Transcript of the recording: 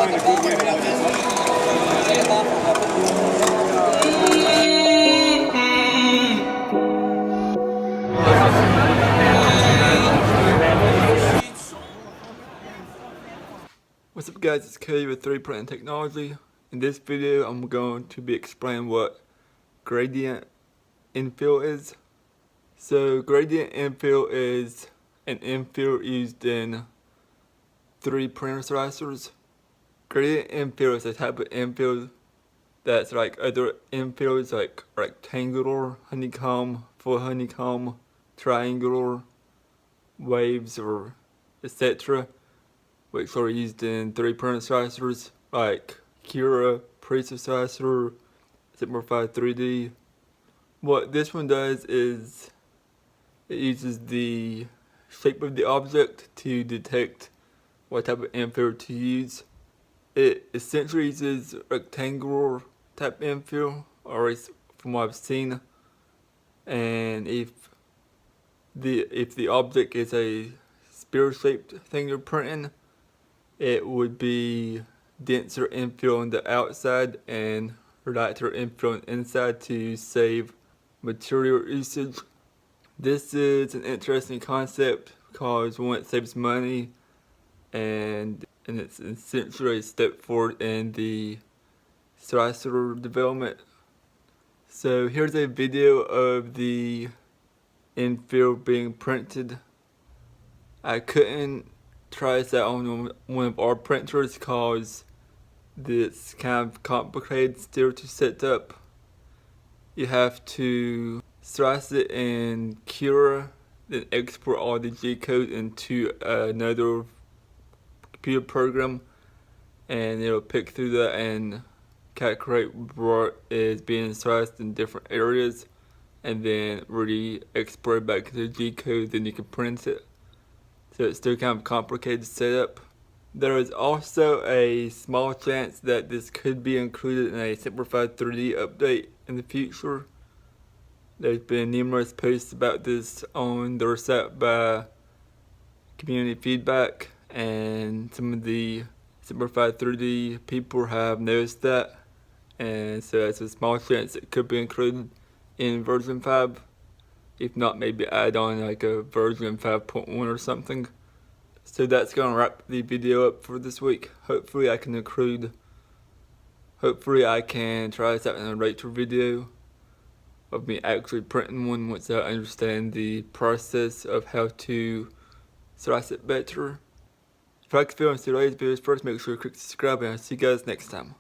What's up guys, it's Cody with 3D Printing Technology. In this video I'm going to be explaining what gradient infill is. So gradient infill is an infill used in 3D printer slicers. Gradient infill is a type of infill that's like other infills like rectangular, honeycomb, full honeycomb, triangular, waves, or etc., which are used in 3D printer slicers like Cura, Precis Slicer, Simplified 3D. What this one does is it uses the shape of the object to detect what type of infill to use. It essentially uses rectangular type infill, or from what I've seen, and if the object is a spear shaped thing you're printing, it would be denser infill on the outside and lighter infill on the inside to save material usage. This is an interesting concept because one, it saves money, and it's essentially a step forward in the slicer development. So here's a video of the infill being printed. I couldn't try this out on one of our printers because it's kind of complicated still to set up. You have to slice it in Cura, then export all the G code into another computer program, and it'll pick through that and calculate what is being sliced in different areas, and then really export it back to the G code, then you can print it. So it's still kind of complicated to set up. There is also a small chance that this could be included in a Simplified 3D update in the future. There's been numerous posts about this on their site by community feedback, and some of the Simplified 3D people have noticed that, and so there's a small chance it could be included in version 5. If not, maybe add on like a version 5.1 or something. So that's going to wrap the video up for this week. Hopefully I can try this out in a later video of me actually printing one once I understand the process of how to slice it better. If you like the video and see today's videos first, make sure you click subscribe, and I'll see you guys next time.